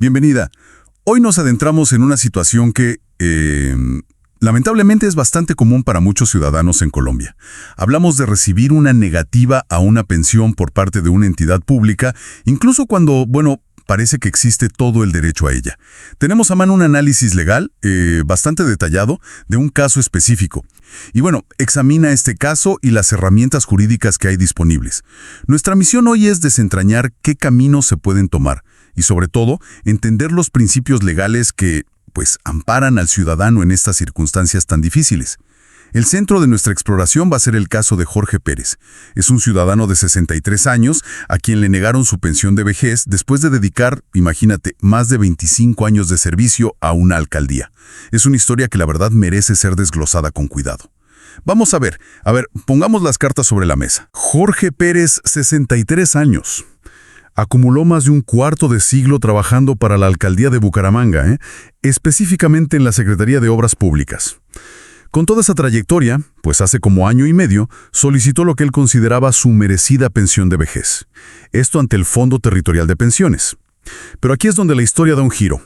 Bienvenida. Hoy nos adentramos en una situación que, lamentablemente, es bastante común para muchos ciudadanos en Colombia. Hablamos de recibir una negativa a una pensión por parte de una entidad pública, incluso cuando, parece que existe todo el derecho a ella. Tenemos a mano un análisis legal bastante detallado de un caso específico. Y examina este caso y las herramientas jurídicas que hay disponibles. Nuestra misión hoy es desentrañar qué caminos se pueden tomar y, sobre todo, entender los principios legales que, amparan al ciudadano en estas circunstancias tan difíciles. El centro de nuestra exploración va a ser el caso de Jorge Pérez. Es un ciudadano de 63 años a quien le negaron su pensión de vejez después de dedicar, imagínate, más de 25 años de servicio a una alcaldía. Es una historia que la verdad merece ser desglosada con cuidado. Vamos a ver, pongamos las cartas sobre la mesa. Jorge Pérez, 63 años. Acumuló más de un cuarto de siglo trabajando para la alcaldía de Bucaramanga, específicamente en la Secretaría de Obras Públicas. Con toda esa trayectoria, hace como año y medio, solicitó lo que él consideraba su merecida pensión de vejez. Esto ante el Fondo Territorial de Pensiones. Pero aquí es donde la historia da un giro,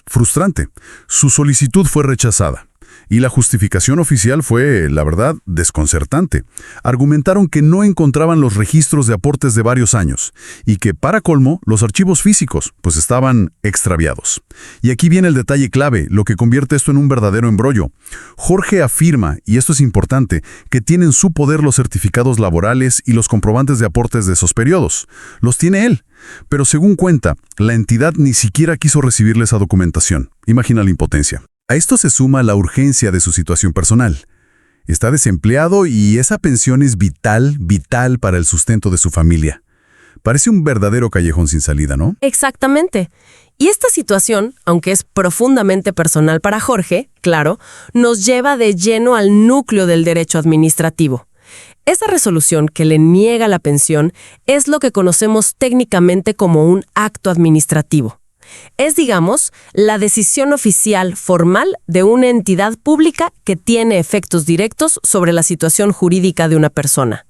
frustrante. Su solicitud fue rechazada. Y la justificación oficial fue, la verdad, desconcertante. Argumentaron que no encontraban los registros de aportes de varios años y que, para colmo, los archivos físicos, estaban extraviados. Y aquí viene el detalle clave, lo que convierte esto en un verdadero embrollo. Jorge afirma, y esto es importante, que tiene en su poder los certificados laborales y los comprobantes de aportes de esos periodos. Los tiene él. Pero según cuenta, la entidad ni siquiera quiso recibirle esa documentación. Imagina la impotencia. A esto se suma la urgencia de su situación personal. Está desempleado y esa pensión es vital para el sustento de su familia. Parece un verdadero callejón sin salida, ¿no? Exactamente. Y esta situación, aunque es profundamente personal para Jorge, claro, nos lleva de lleno al núcleo del derecho administrativo. Esa resolución que le niega la pensión es lo que conocemos técnicamente como un acto administrativo. Es, digamos, la decisión oficial formal de una entidad pública que tiene efectos directos sobre la situación jurídica de una persona.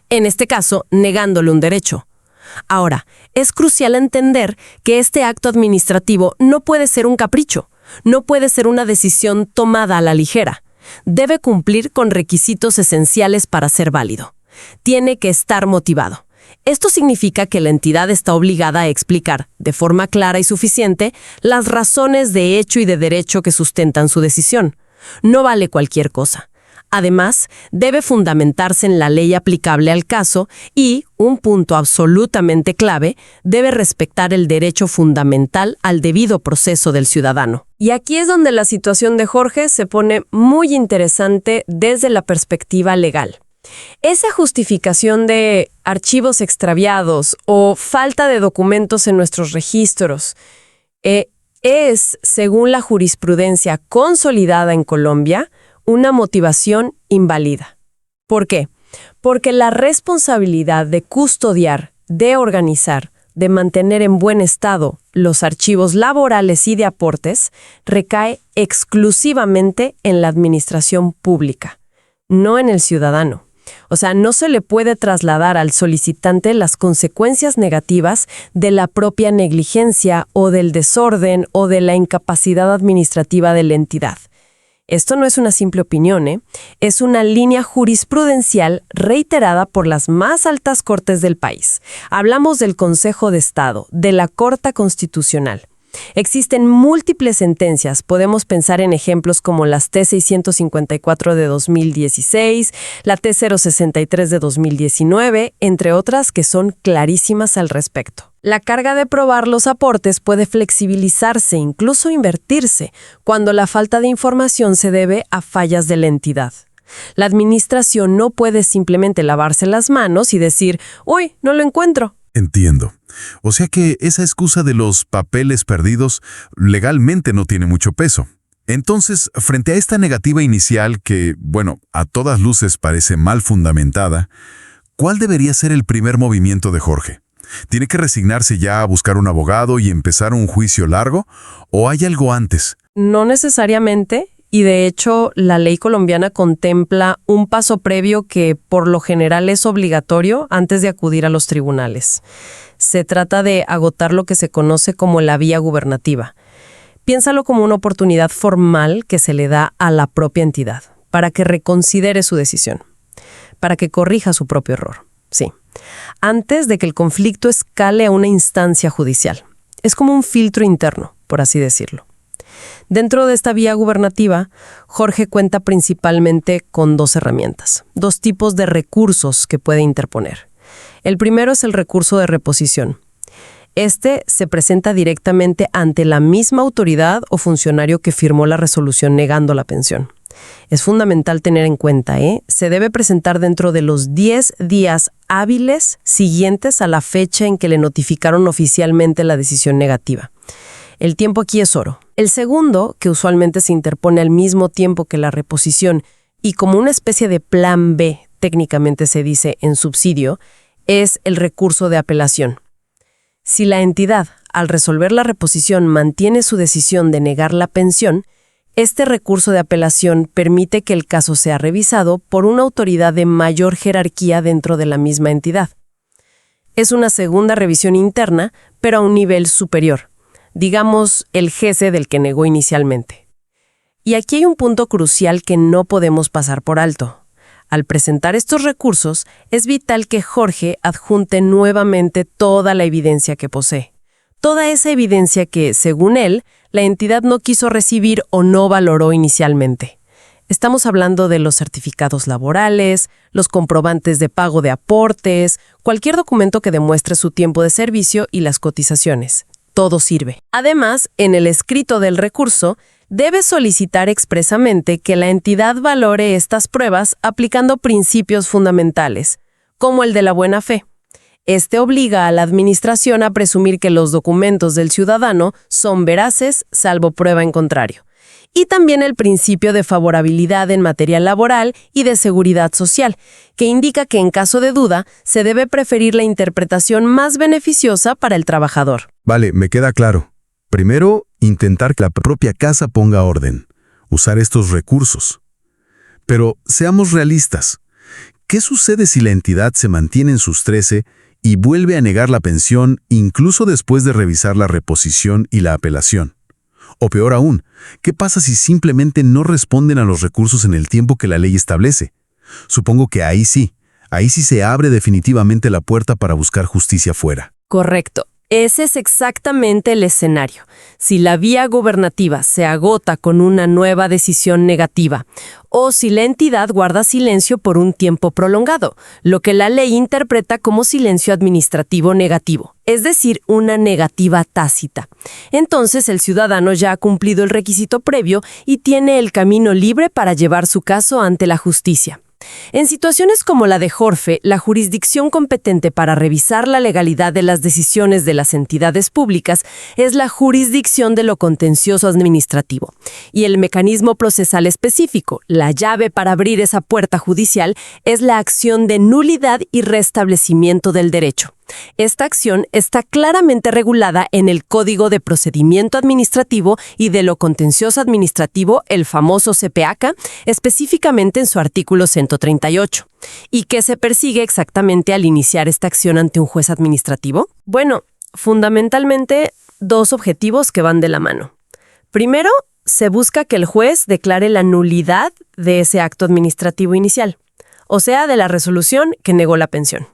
En este caso, negándole un derecho. Ahora, es crucial entender que este acto administrativo no puede ser un capricho, no puede ser una decisión tomada a la ligera. Debe cumplir con requisitos esenciales para ser válido. Tiene que estar motivado. Esto significa que la entidad está obligada a explicar, de forma clara y suficiente, las razones de hecho y de derecho que sustentan su decisión. No vale cualquier cosa. Además, debe fundamentarse en la ley aplicable al caso y, un punto absolutamente clave, debe respetar el derecho fundamental al debido proceso del ciudadano. Y aquí es donde la situación de Jorge se pone muy interesante desde la perspectiva legal. Esa justificación de archivos extraviados o falta de documentos en nuestros registros es, según la jurisprudencia consolidada en Colombia, una motivación inválida. ¿Por qué? Porque la responsabilidad de custodiar, de organizar, de mantener en buen estado los archivos laborales y de aportes recae exclusivamente en la administración pública, no en el ciudadano. O sea, no se le puede trasladar al solicitante las consecuencias negativas de la propia negligencia o del desorden o de la incapacidad administrativa de la entidad. Esto no es una simple opinión, es una línea jurisprudencial reiterada por las más altas cortes del país. Hablamos del Consejo de Estado, de la Corte Constitucional. Existen múltiples sentencias, podemos pensar en ejemplos como las T-654 de 2016, la T-063 de 2019, entre otras que son clarísimas al respecto. La carga de probar los aportes puede flexibilizarse, incluso invertirse, cuando la falta de información se debe a fallas de la entidad. La administración no puede simplemente lavarse las manos y decir, ¡uy, no lo encuentro! Entiendo. O sea que esa excusa de los papeles perdidos legalmente no tiene mucho peso. Entonces, frente a esta negativa inicial que, a todas luces parece mal fundamentada, ¿cuál debería ser el primer movimiento de Jorge? ¿Tiene que resignarse ya a buscar un abogado y empezar un juicio largo? ¿O hay algo antes? No necesariamente. Y de hecho, la ley colombiana contempla un paso previo que por lo general es obligatorio antes de acudir a los tribunales. Se trata de agotar lo que se conoce como la vía gubernativa. Piénsalo como una oportunidad formal que se le da a la propia entidad para que reconsidere su decisión, para que corrija su propio error. Sí, antes de que el conflicto escale a una instancia judicial. Es como un filtro interno, por así decirlo. Dentro de esta vía gubernativa, Jorge cuenta principalmente con 2 herramientas, 2 tipos de recursos que puede interponer. El primero es el recurso de reposición. Este se presenta directamente ante la misma autoridad o funcionario que firmó la resolución negando la pensión. Es fundamental tener en cuenta, se debe presentar dentro de los 10 días hábiles siguientes a la fecha en que le notificaron oficialmente la decisión negativa. El tiempo aquí es oro. El segundo, que usualmente se interpone al mismo tiempo que la reposición y como una especie de plan B, técnicamente se dice en subsidio, es el recurso de apelación. Si la entidad, al resolver la reposición, mantiene su decisión de negar la pensión, este recurso de apelación permite que el caso sea revisado por una autoridad de mayor jerarquía dentro de la misma entidad. Es una segunda revisión interna, pero a un nivel superior. Digamos, el jefe del que negó inicialmente. Y aquí hay un punto crucial que no podemos pasar por alto. Al presentar estos recursos, es vital que Jorge adjunte nuevamente toda la evidencia que posee. Toda esa evidencia que, según él, la entidad no quiso recibir o no valoró inicialmente. Estamos hablando de los certificados laborales, los comprobantes de pago de aportes, cualquier documento que demuestre su tiempo de servicio y las cotizaciones. Todo sirve. Además, en el escrito del recurso, debe solicitar expresamente que la entidad valore estas pruebas aplicando principios fundamentales, como el de la buena fe. Este obliga a la administración a presumir que los documentos del ciudadano son veraces, salvo prueba en contrario. Y también el principio de favorabilidad en materia laboral y de seguridad social, que indica que en caso de duda se debe preferir la interpretación más beneficiosa para el trabajador. Vale, me queda claro. Primero, intentar que la propia casa ponga orden, usar estos recursos. Pero seamos realistas. ¿Qué sucede si la entidad se mantiene en sus 13 y vuelve a negar la pensión incluso después de revisar la reposición y la apelación? O peor aún, ¿qué pasa si simplemente no responden a los recursos en el tiempo que la ley establece? Supongo que ahí sí se abre definitivamente la puerta para buscar justicia fuera. Correcto. Ese es exactamente el escenario. Si la vía gubernativa se agota con una nueva decisión negativa, o si la entidad guarda silencio por un tiempo prolongado, lo que la ley interpreta como silencio administrativo negativo, es decir, una negativa tácita. Entonces el ciudadano ya ha cumplido el requisito previo y tiene el camino libre para llevar su caso ante la justicia. En situaciones como la de Jorge, la jurisdicción competente para revisar la legalidad de las decisiones de las entidades públicas es la jurisdicción de lo contencioso administrativo. Y el mecanismo procesal específico, la llave para abrir esa puerta judicial, es la acción de nulidad y restablecimiento del derecho. Esta acción está claramente regulada en el Código de Procedimiento Administrativo y de lo Contencioso Administrativo, el famoso CPACA, específicamente en su artículo 138. ¿Y qué se persigue exactamente al iniciar esta acción ante un juez administrativo? Bueno, fundamentalmente 2 objetivos que van de la mano. Primero, se busca que el juez declare la nulidad de ese acto administrativo inicial, o sea, de la resolución que negó la pensión.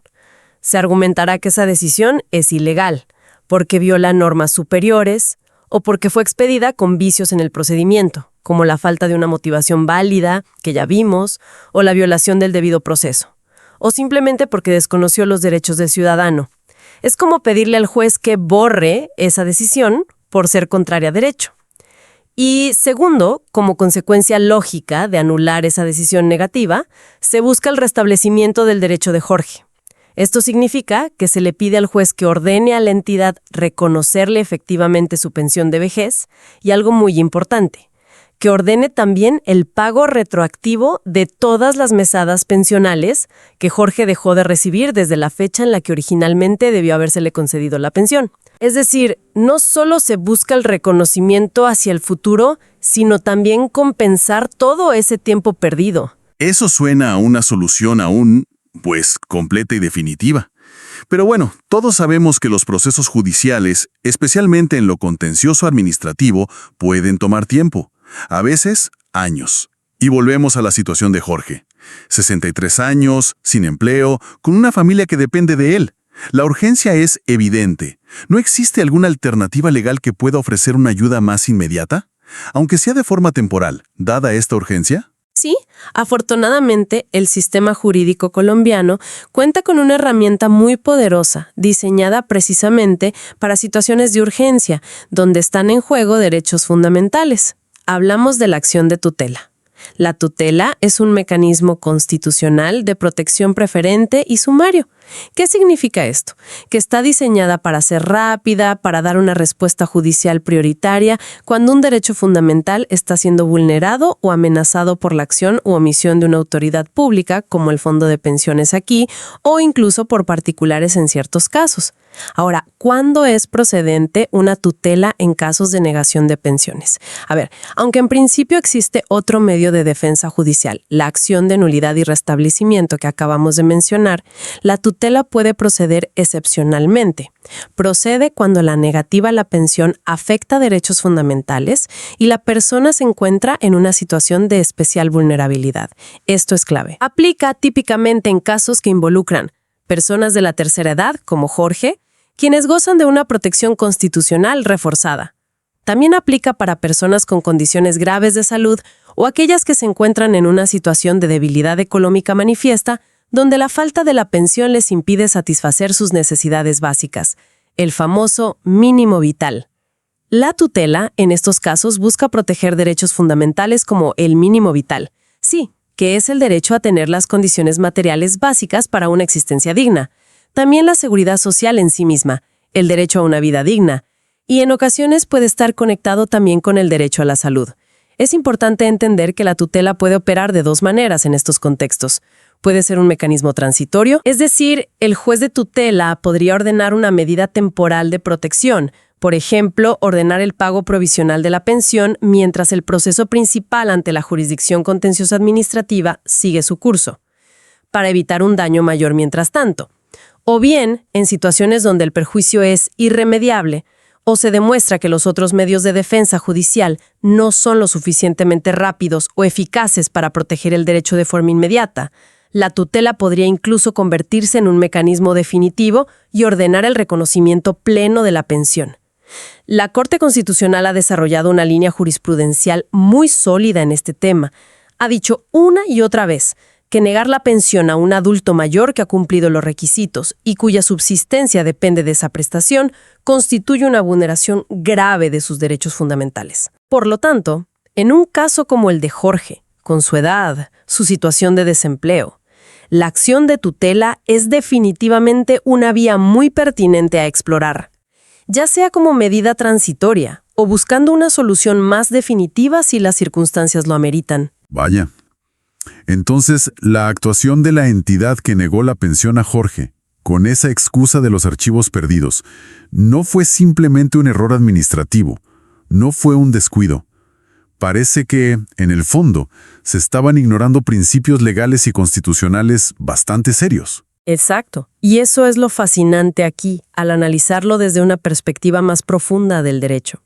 Se argumentará que esa decisión es ilegal, porque viola normas superiores o porque fue expedida con vicios en el procedimiento, como la falta de una motivación válida, que ya vimos, o la violación del debido proceso, o simplemente porque desconoció los derechos del ciudadano. Es como pedirle al juez que borre esa decisión por ser contraria a derecho. Y segundo, como consecuencia lógica de anular esa decisión negativa, se busca el restablecimiento del derecho de Jorge. Esto significa que se le pide al juez que ordene a la entidad reconocerle efectivamente su pensión de vejez y algo muy importante, que ordene también el pago retroactivo de todas las mesadas pensionales que Jorge dejó de recibir desde la fecha en la que originalmente debió habérsele concedido la pensión. Es decir, no solo se busca el reconocimiento hacia el futuro, sino también compensar todo ese tiempo perdido. Eso suena a una solución aún, completa y definitiva. Pero bueno, todos sabemos que los procesos judiciales, especialmente en lo contencioso administrativo, pueden tomar tiempo, a veces años. Y volvemos a la situación de Jorge. 63 años, sin empleo, con una familia que depende de él. La urgencia es evidente. ¿No existe alguna alternativa legal que pueda ofrecer una ayuda más inmediata? Aunque sea de forma temporal, dada esta urgencia. Sí, afortunadamente el sistema jurídico colombiano cuenta con una herramienta muy poderosa, diseñada precisamente para situaciones de urgencia, donde están en juego derechos fundamentales. Hablamos de la acción de tutela. La tutela es un mecanismo constitucional de protección preferente y sumario. ¿Qué significa esto? Que está diseñada para ser rápida, para dar una respuesta judicial prioritaria cuando un derecho fundamental está siendo vulnerado o amenazado por la acción u omisión de una autoridad pública, como el Fondo de Pensiones aquí, o incluso por particulares en ciertos casos. Ahora, ¿cuándo es procedente una tutela en casos de negación de pensiones? A ver, aunque en principio existe otro medio de defensa judicial, la acción de nulidad y restablecimiento que acabamos de mencionar, la tutela puede proceder excepcionalmente. Procede cuando la negativa a la pensión afecta derechos fundamentales y la persona se encuentra en una situación de especial vulnerabilidad. Esto es clave. Aplica típicamente en casos que involucran personas de la tercera edad, como Jorge, quienes gozan de una protección constitucional reforzada. También aplica para personas con condiciones graves de salud o aquellas que se encuentran en una situación de debilidad económica manifiesta, donde la falta de la pensión les impide satisfacer sus necesidades básicas, el famoso mínimo vital. La tutela, en estos casos, busca proteger derechos fundamentales como el mínimo vital. Sí, que es el derecho a tener las condiciones materiales básicas para una existencia digna. También la seguridad social en sí misma, el derecho a una vida digna, y en ocasiones puede estar conectado también con el derecho a la salud. Es importante entender que la tutela puede operar de dos maneras en estos contextos. Puede ser un mecanismo transitorio, es decir, el juez de tutela podría ordenar una medida temporal de protección, por ejemplo, ordenar el pago provisional de la pensión mientras el proceso principal ante la jurisdicción contenciosa administrativa sigue su curso, para evitar un daño mayor mientras tanto. O bien, en situaciones donde el perjuicio es irremediable o se demuestra que los otros medios de defensa judicial no son lo suficientemente rápidos o eficaces para proteger el derecho de forma inmediata, la tutela podría incluso convertirse en un mecanismo definitivo y ordenar el reconocimiento pleno de la pensión. La Corte Constitucional ha desarrollado una línea jurisprudencial muy sólida en este tema. Ha dicho una y otra vez que negar la pensión a un adulto mayor que ha cumplido los requisitos y cuya subsistencia depende de esa prestación constituye una vulneración grave de sus derechos fundamentales. Por lo tanto, en un caso como el de Jorge, con su edad, su situación de desempleo, la acción de tutela es definitivamente una vía muy pertinente a explorar, ya sea como medida transitoria o buscando una solución más definitiva si las circunstancias lo ameritan. Vaya. Entonces, la actuación de la entidad que negó la pensión a Jorge, con esa excusa de los archivos perdidos, no fue simplemente un error administrativo, no fue un descuido. Parece que, en el fondo, se estaban ignorando principios legales y constitucionales bastante serios. Exacto. Y eso es lo fascinante aquí, al analizarlo desde una perspectiva más profunda del derecho.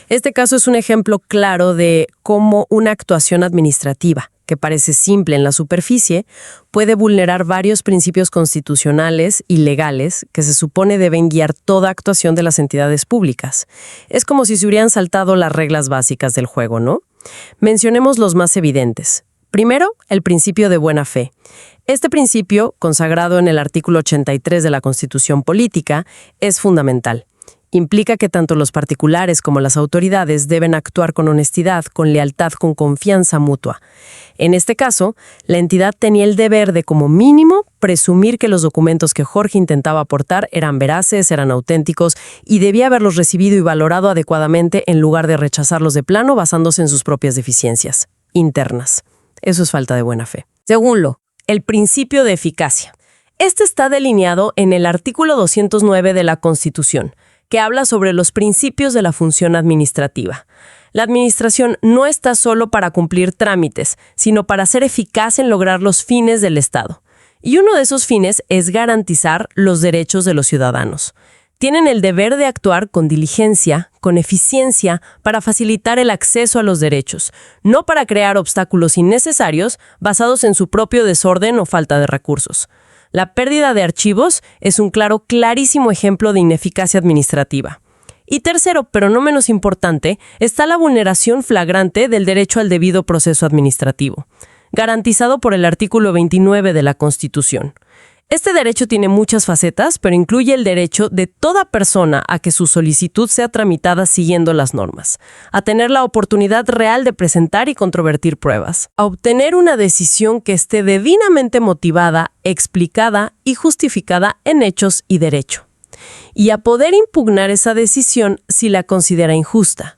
Este caso es un ejemplo claro de cómo una actuación administrativa, que parece simple en la superficie, puede vulnerar varios principios constitucionales y legales que se supone deben guiar toda actuación de las entidades públicas. Es como si se hubieran saltado las reglas básicas del juego, ¿no? Mencionemos los más evidentes. Primero, el principio de buena fe. Este principio, consagrado en el artículo 83 de la Constitución Política, es fundamental. Implica que tanto los particulares como las autoridades deben actuar con honestidad, con lealtad, con confianza mutua. En este caso, la entidad tenía el deber de, como mínimo, presumir que los documentos que Jorge intentaba aportar eran veraces, eran auténticos y debía haberlos recibido y valorado adecuadamente en lugar de rechazarlos de plano basándose en sus propias deficiencias internas. Eso es falta de buena fe. Segundo, el principio de eficacia. Este está delineado en el artículo 209 de la Constitución, que habla sobre los principios de la función administrativa. La administración no está solo para cumplir trámites, sino para ser eficaz en lograr los fines del Estado. Y uno de esos fines es garantizar los derechos de los ciudadanos. Tienen el deber de actuar con diligencia, con eficiencia, para facilitar el acceso a los derechos, no para crear obstáculos innecesarios basados en su propio desorden o falta de recursos. La pérdida de archivos es un clarísimo ejemplo de ineficacia administrativa. Y tercero, pero no menos importante, está la vulneración flagrante del derecho al debido proceso administrativo, garantizado por el artículo 29 de la Constitución. Este derecho tiene muchas facetas, pero incluye el derecho de toda persona a que su solicitud sea tramitada siguiendo las normas, a tener la oportunidad real de presentar y controvertir pruebas, a obtener una decisión que esté debidamente motivada, explicada y justificada en hechos y derecho, y a poder impugnar esa decisión si la considera injusta.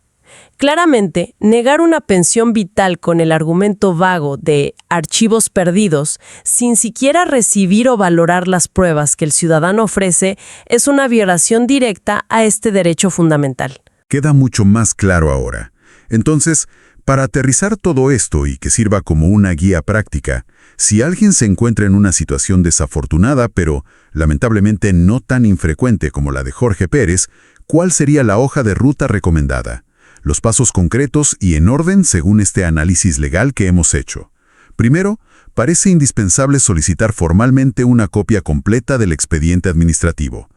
Claramente, negar una pensión vital con el argumento vago de archivos perdidos, sin siquiera recibir o valorar las pruebas que el ciudadano ofrece, es una violación directa a este derecho fundamental. Queda mucho más claro ahora. Entonces, para aterrizar todo esto y que sirva como una guía práctica, si alguien se encuentra en una situación desafortunada, pero lamentablemente no tan infrecuente como la de Jorge Pérez, ¿cuál sería la hoja de ruta recomendada? Los pasos concretos y en orden según este análisis legal que hemos hecho. Primero, parece indispensable solicitar formalmente una copia completa del expediente administrativo.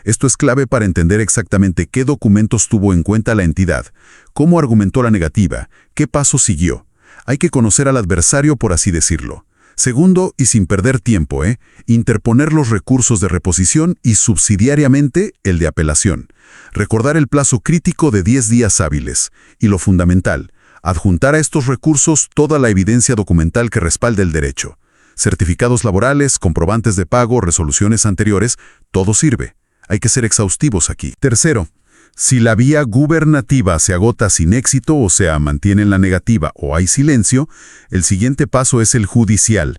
Esto es clave para entender exactamente qué documentos tuvo en cuenta la entidad, cómo argumentó la negativa, qué paso siguió. Hay que conocer al adversario, por así decirlo. Segundo, y sin perder tiempo, interponer los recursos de reposición y subsidiariamente el de apelación. Recordar el plazo crítico de 10 días hábiles. Y lo fundamental, adjuntar a estos recursos toda la evidencia documental que respalde el derecho. Certificados laborales, comprobantes de pago, resoluciones anteriores, todo sirve. Hay que ser exhaustivos aquí. Tercero, si la vía gubernativa se agota sin éxito, o sea, mantiene la negativa o hay silencio, el siguiente paso es el judicial.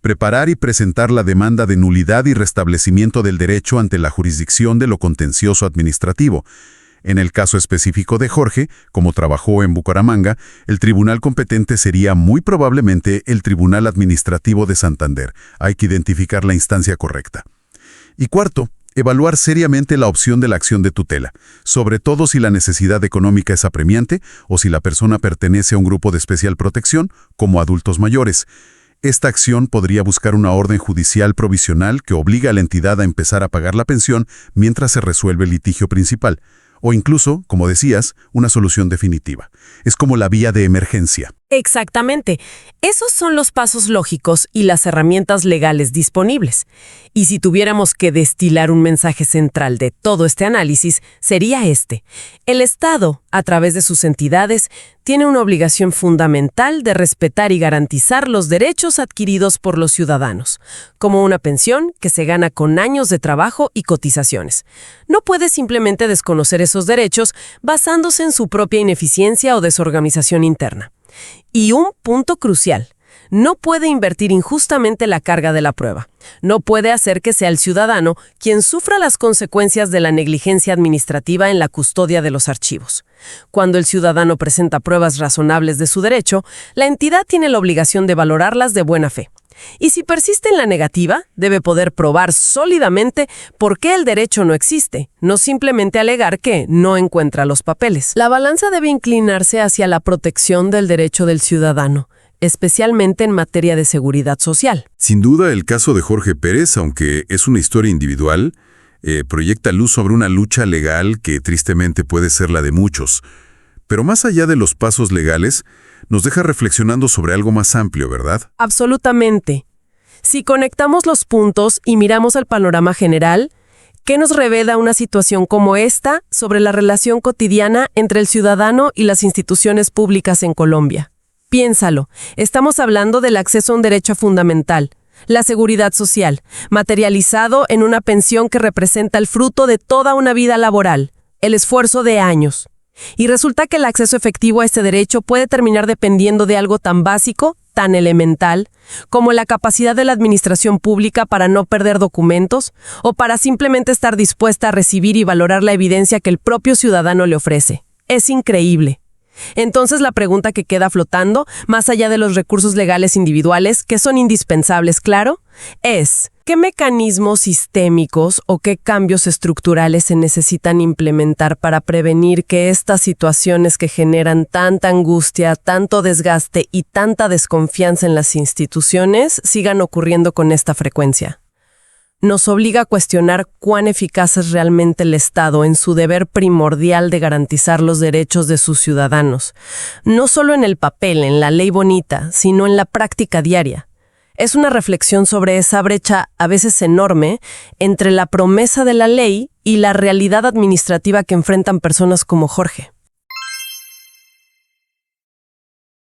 Preparar y presentar la demanda de nulidad y restablecimiento del derecho ante la jurisdicción de lo contencioso administrativo. En el caso específico de Jorge, como trabajó en Bucaramanga, el tribunal competente sería muy probablemente el Tribunal Administrativo de Santander. Hay que identificar la instancia correcta. Y cuarto, evaluar seriamente la opción de la acción de tutela, sobre todo si la necesidad económica es apremiante o si la persona pertenece a un grupo de especial protección, como adultos mayores. Esta acción podría buscar una orden judicial provisional que obliga a la entidad a empezar a pagar la pensión mientras se resuelve el litigio principal, o incluso, como decías, una solución definitiva. Es como la vía de emergencia. Exactamente. Esos son los pasos lógicos y las herramientas legales disponibles. Y si tuviéramos que destilar un mensaje central de todo este análisis, sería este. El Estado, a través de sus entidades, tiene una obligación fundamental de respetar y garantizar los derechos adquiridos por los ciudadanos, como una pensión que se gana con años de trabajo y cotizaciones. No puede simplemente desconocer esos derechos basándose en su propia ineficiencia o desorganización interna. Y un punto crucial, no puede invertir injustamente la carga de la prueba. No puede hacer que sea el ciudadano quien sufra las consecuencias de la negligencia administrativa en la custodia de los archivos. Cuando el ciudadano presenta pruebas razonables de su derecho, la entidad tiene la obligación de valorarlas de buena fe. Y si persiste en la negativa, debe poder probar sólidamente por qué el derecho no existe, no simplemente alegar que no encuentra los papeles. La balanza debe inclinarse hacia la protección del derecho del ciudadano, especialmente en materia de seguridad social. Sin duda, el caso de Jorge Pérez, aunque es una historia individual, proyecta luz sobre una lucha legal que tristemente puede ser la de muchos. Pero más allá de los pasos legales, nos deja reflexionando sobre algo más amplio, ¿verdad? Absolutamente. Si conectamos los puntos y miramos al panorama general, ¿qué nos revela una situación como esta sobre la relación cotidiana entre el ciudadano y las instituciones públicas en Colombia? Piénsalo, estamos hablando del acceso a un derecho fundamental, la seguridad social, materializado en una pensión que representa el fruto de toda una vida laboral, el esfuerzo de años. Y resulta que el acceso efectivo a este derecho puede terminar dependiendo de algo tan básico, tan elemental, como la capacidad de la administración pública para no perder documentos o para simplemente estar dispuesta a recibir y valorar la evidencia que el propio ciudadano le ofrece. Es increíble. Entonces la pregunta que queda flotando, más allá de los recursos legales individuales, que son indispensables, claro, es ¿qué mecanismos sistémicos o qué cambios estructurales se necesitan implementar para prevenir que estas situaciones que generan tanta angustia, tanto desgaste y tanta desconfianza en las instituciones sigan ocurriendo con esta frecuencia? Nos obliga a cuestionar cuán eficaz es realmente el Estado en su deber primordial de garantizar los derechos de sus ciudadanos, no solo en el papel, en la ley bonita, sino en la práctica diaria. Es una reflexión sobre esa brecha, a veces enorme, entre la promesa de la ley y la realidad administrativa que enfrentan personas como Jorge.